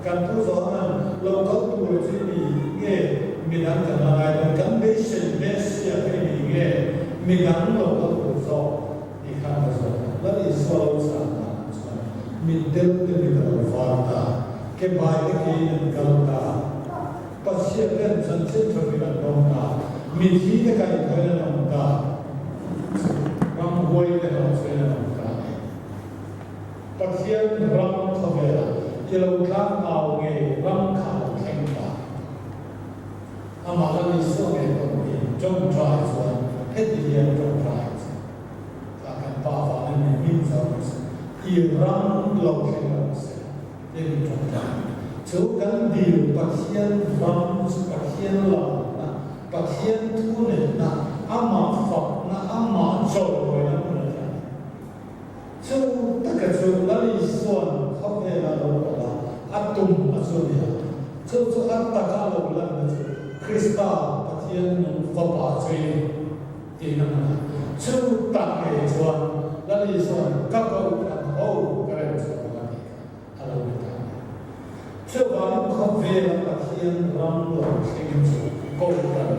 การพูดสอนนั้นเราก็ตัวชิ้นนี้มีนักการง่ายลงกันไม่ใช่ไม่เสียไม่มีมีการเราก็ตัวสอนอีกครั้งสอนนั่นอิสวะเราสอนมีเดิมเดิมเราฟังตาเก็บไว้ที่นั่นกันตาปัจเจกเป็นสัญชาติที่เราต้องการมีที่ในการที่เราต้องการรำไว้ที่เราต้องการปัจเจกรำทวีละที่เราตั้งเอาเงยรำข่าวแข่งกันอามาเรามีส่วนในตรงนี้จงใจส่วนเพื่อที่จะจงใจการป่าฝันในมิตรสาวอีรังเราแข่งกันเสียเรื่องจงใจชุดกันดีปัจเจียนรังปัจเจียนหลังนะปัจเจียนทุนนะอามาฝักนะอามาโจไว้นะคนละชุดตะกชุดนั่นส่วนเขาเป็นอะไรเราอัตุมอัศวินชุ so an ta ka lo lan na Krista pathian va pa chui ti na na chu ta ke chuan la li so ka ko kan ho ka re so la ni alo ni ta chu ba ko ve la pathian ram lo sing chu ko kan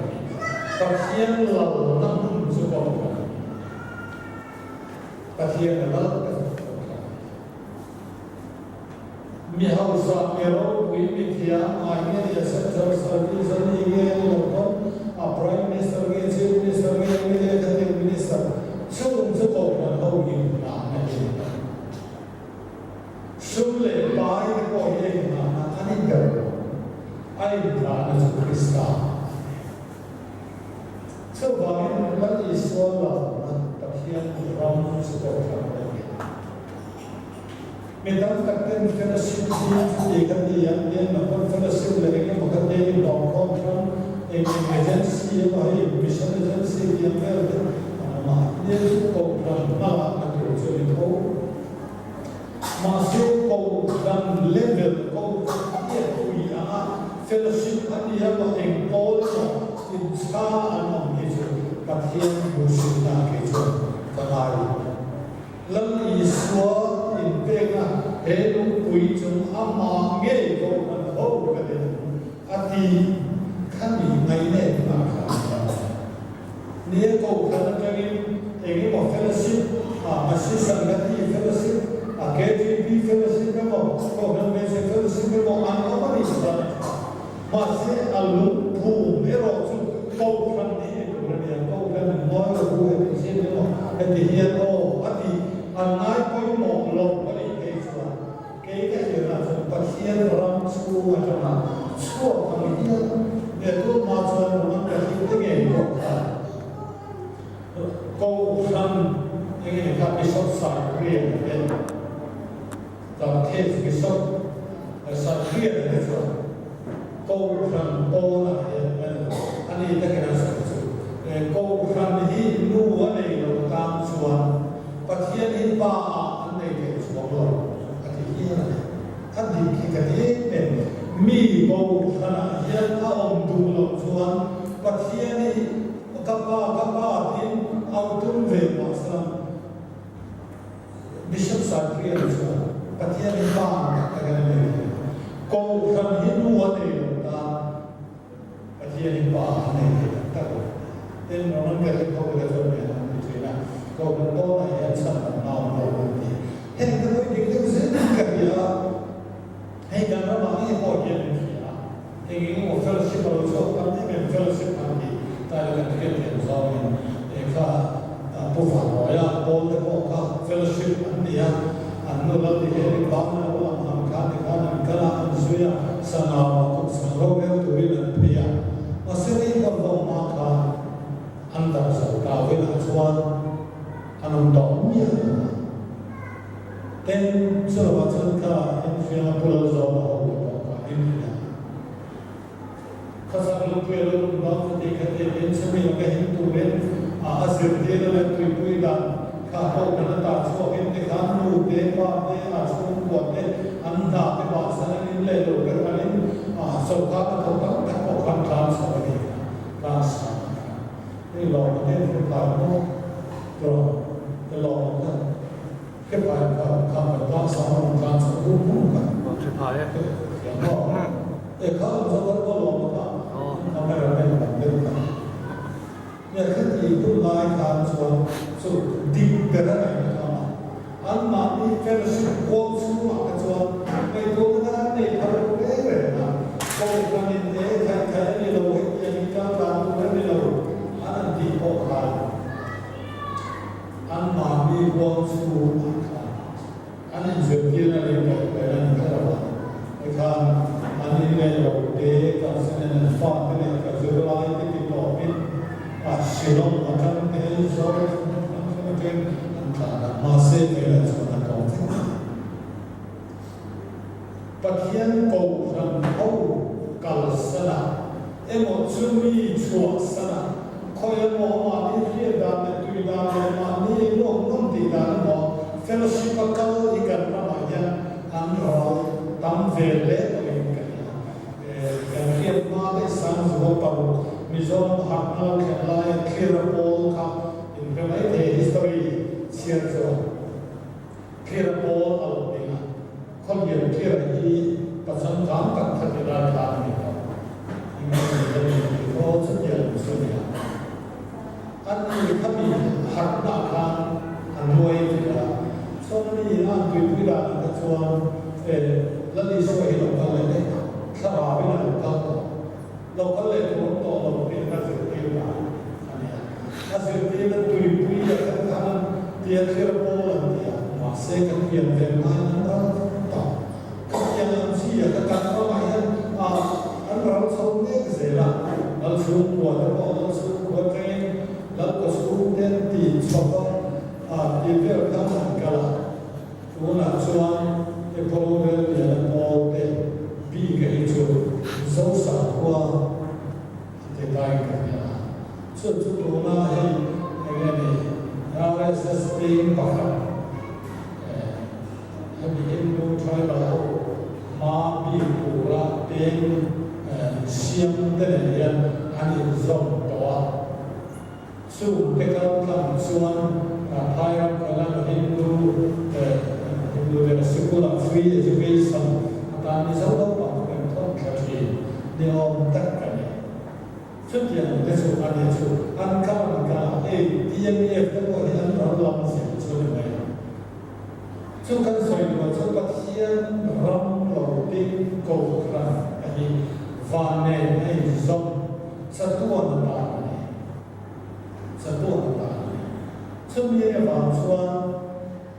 pathian lo nam chu ko kan pathian la mi hau sa ero wi mi thia ai ne ya sa sa sa ni sa ni ge lo ko a prime minister ge chief minister ge mi le ka te minister so so ko na ho yi na na ni so le bai ko ye na na ani ga ai na na Krista so ba ni la ni so la na ta hian ram so ko ka Medang takkan fellowship ni kan dia na fellowship lagi kan bukan dia long term emergency apa mission agency dia ada nama dia program mana nak jadi tahu masuk program level dia punya fellowship dia yang pol in ska anam itu kajian musuhnya itu terlalu lalu Iswa pega helu pui chung ama nge ko kan ho ka de ati khani ngai ne ma kha ne ko kan ka ni ege mo fellowship assistant gati fellowship KGB fellowship mo ko kan me se fellowship mo an ko ni sa ma se alu pu me ro chu ko kan ni ko ni ko kan mo ro pu he se mo ati hian o ati anai ko mo lo pasien orang semua macam semua kami dia tu macam orang yang tinggal kau kan ini kan besok saya krian dan tes besok saya krian itu kau kan bona ani tak kena sesuatu kau kan ini luar ni lo kam suan pasien ini pa ane ke semua ati ini adi kikati mi bau kana hian a om du lo chuan pathiani kapa tin autum ve masam bishop sakri chuan pathiani pa agane ko kan hinu wa ne ta pathiani pa ne ta ko ten non ga ko ga so ne na ko ko na hian sam na no ni hen ko ni ke se ka ya Hey, kan orang ini boleh ni ya. Ini mau fellowship kalau so, kan ini fellowship nanti. Tapi kan kita yang zaman ini, bukan ya, boleh fellowship nanti ya. Anu lalu ini bangsa orang kan kalau manusia sana waktu sekarang itu ini pria. Masih ini kalau makan antara saudara dan suan, anu domnya. Dan sebab cerita yang pulau Jawa ini, kasar lupa lalu bang dekat ini semua yang Hindu ini asal dia dalam tujuh dan kau kena tak semua ini kamu depa de asal buat de anda de bahasa ini lalu kerana sekarang kita tak bukan transa lagi transa ini lawan ini kamu kalau cái bài không phải lo sao mà làm sao cũng không cả. Chụp bài ấy. Để không sao vẫn có lo mà ta. Không phải là mình làm được cả. Nhà cái gì cũng lại làm sao so đi cái này là anh mà đi fellowship quên xuống mà cái sao cái chỗ đó này phải cái về là cô quan niệm thế thay này là cái gì các bạn cũng biết là anh đi học lại anh mà đi quên xuống anh dự kiến là đi học cái này cái đó cái anh đi lên đầu để cái sự này phát cái này cái dự lại cái tổ chức sử dụng một cái số cái mà sẽ cái là số là công thức Pathian cầu rằng hậu cầu sana em một chung mi chùa sana coi em một mà đi phía đàn để tùy đàn để mà đi luôn luôn thì đàn đó fellowship cầu đi gần nó mà nha anh rồi tắm về lễ rồi cái Hazwa Paru, Mizon Haknal Kelai, Kirapol, in Pemate history, Sierzo, Kirapol, Alpina, Kolyan Kiri, Pasan Kampak Katila Kamika, in all Sunya Sunya. And Kami Hakna and Noy, so many Antuida, that's one. Let me show you the way. Sarabina, local level, all of the Nazareth. As you did to repeat the terrible and the second year, the man and see at the Catalan and also Nexela, also water, also water, Lacos food, and the chopper, the very Gala, Una Swan. The program and all the big into so Sakwa, the Daika. So to Luna, again, RSS being Baka, and the Hindu tribal, Ma Bipura, being Siam, and his own door. So pick up Swan, Payam, Kalam, Hindu, the school of free education, and is all about country. They all that so, that's what I do. Uncommon, DMF, the body, and long so the way. So, concerned was but here, rum or big gold run, and Vane, and Zon, Satuan Bani. Satuan Bani. So, we have one.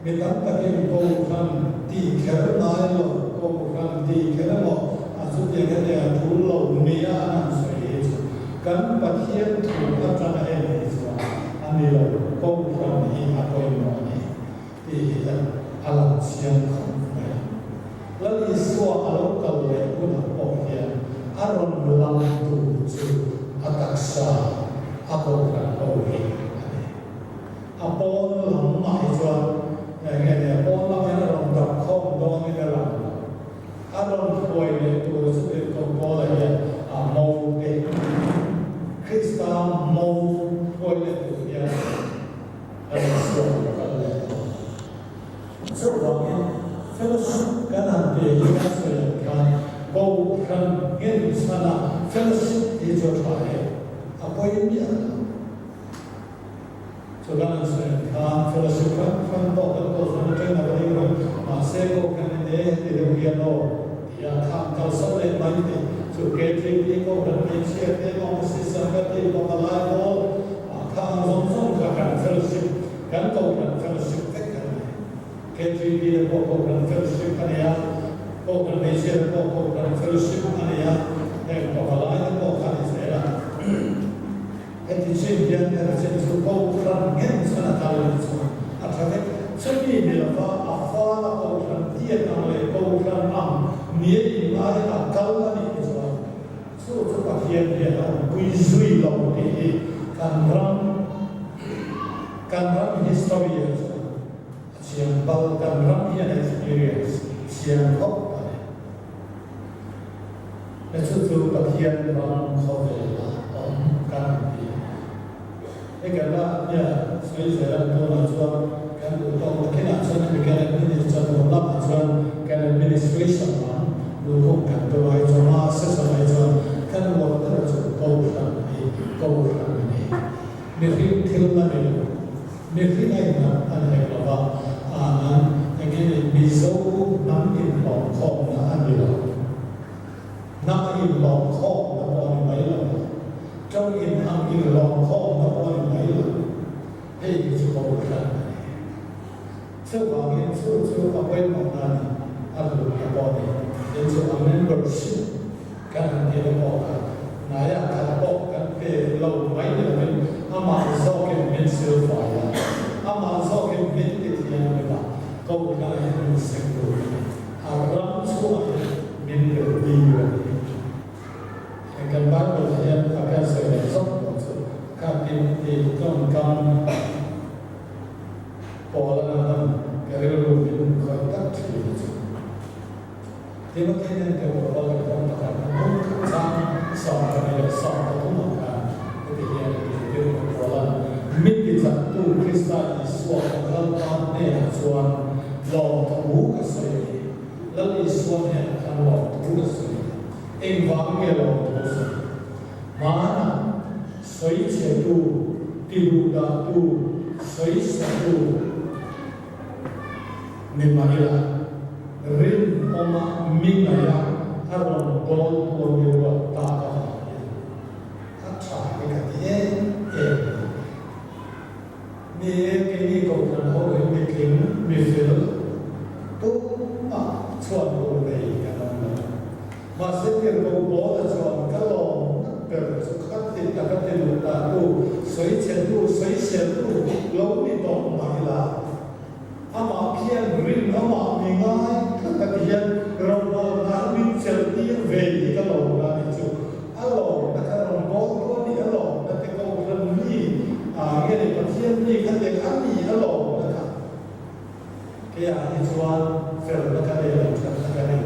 Mình đã tập trung câu phần đi khởi lại rồi câu phần đi khởi lại rồi giúp cho cái này thủ lầu mía ăn sấy cắn bát hiên thủ các trang này rồi anh đi rồi câu phần đi học coi nó này thì alam siang không phảiแล้วอีสัวอารมณ์กันเลยคุณบอกเนี่ยอารมณ์ลังตูจูอัตษาอาโกกันโอเคอาโปนหลังหมายจวนเนี่ยพอเราไม่ได้ลองดับข้อมูลไม่ได้ลองถ้าเราป่วยเนี่ยตัวสุดท้ายก็อะไรเนี่ยโมเดคริสต์มาสโมป่วยเนี่ยตัวเนี่ยอะไรส่วนกันเลยส่วนของเนี่ยเฟลชิพกันอันเดียวกันส่วนกันโบกันเงินสนะเฟลชิพที่จะทำให้ป่วยมีอะไรso that's fellowship from the train of the Maseko can the piano, the Kalsale Mighty, to get people and make sure they don't see somebody on the live wall, can fellowship, can go and fellowship, get the Boko and fellowship, and Boko and Asia, Boko and fellowship, and Boko and Boko is and the Indian and the Boko from Gens and Italians. A traffic, so many of a father from Vietnam, Boko from near a Kalani as well. So, to here, we see long can run history as well. Siang Bal can run here experience. Siang Hop. Let's do but here run Kovela can be. Again, yeah, so is there as well. Can do all the can administer the love as well. Can administration one. Look at the right of masses of it. Can work there to go from me. Maybe till the middle. Maybe I know and I love again, be so not in long call the annual. Not in long call the body by love. Trong in long call the body by love. Hey, it's a whole family. So, I'm so away from that other body. It's a membership. Can get a walker. Naya can walk and pay low minded. I'm a socket missile fire. I'm a socket minted here. Go down and single. I run so I mean the leader. I can back with him. I can say that something. Can't be come for another career in contact with ที่เมื่อกี้เนี่ยเดี๋ยวเราจะต้องประกาศมุ่งสร้างสองกันเลยสองตัวหมดกันที่เรียนเรื่องตัวละมิตรจักรตู้คริสต์อิสวาของเราตอนเนี่ยส่วนหลอกถูกกับสิ่งแล้วอิสวาเนี่ยทำหลอกถูกกับสิ่งเองวางเงี้ยหลอกถูกสิ่งมานะสวยเฉยตู้ติรูดาตู้สวยเฉยตู้ไม่มาอีละริมออกมามิงอะไรอารมณ์โกรธโกรธอยู่ว่าตาก็ถ้าฉายไปกันเองมีกินก็จะเอาไปมีกินมีฟิลตุ๊กมาชวนกูไปกันนะมาเสร็จก็บอกว่าชวนก็ลองเปิดสุขติดกับติดลูกตาดูสวยเฉยดูสวยเฉยดูเราไม่ต้องมาละอามาเพียงริมอามาไม่ง่ายถ้าเพียงเราบอกนั้นมิเชลที่เวทีก็ลงนะนี่จูอาลงนะครับเราบอกว่านี่อาลงแต่ก็เรื่องนี้เงี้ยในประเทศนี้เขาจะขันนี้อาลงนะครับแค่อันนี้ชวนเฟลนะครับเดี๋ยวจะทำกันเลย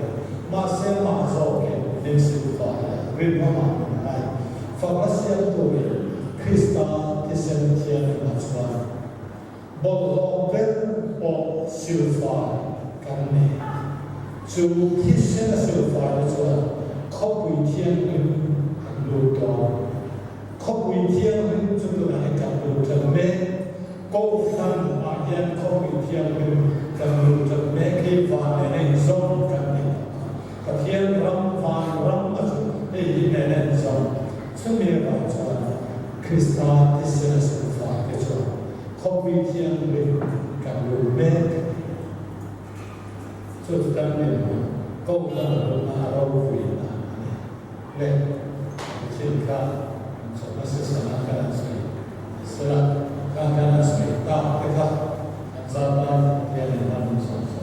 มาเซลมาโซเกนเป็นสิ่งต่อริมอามาไม่ง่ายฟังรัสเซียตัวเองคริสต์ที่เซนเทียนมาชวนบอลลงเป็นโอซิลฟากันเนี่ยจูที่เซนซิลฟาเนี่ยชวนเขาปุยเทียนเป็นลูกตัวเขาปุยเทียนเป็นจุดไหนกับลูกตัวแม่ก็ฟังอาเย็นเขาปุยเทียนเป็นกับลูกตัวแม่ที่ฟังในซอนกันเนี่ยกับเทียนรำฟังรำมาจุดที่ในซอนซึ่งมีอะไรชวนคริสต์ที่เซนซิลฟาเนี่ยชวนเขาปุยเทียนเป็นกับลูกแม่สุดท้ายเนี่ยก็ต้องมาเราคุยนะเล่นเช่นกันสมัยศึกษาการสมัยสลับการสมัยตามนะครับอาจารย์เรียนมาสอน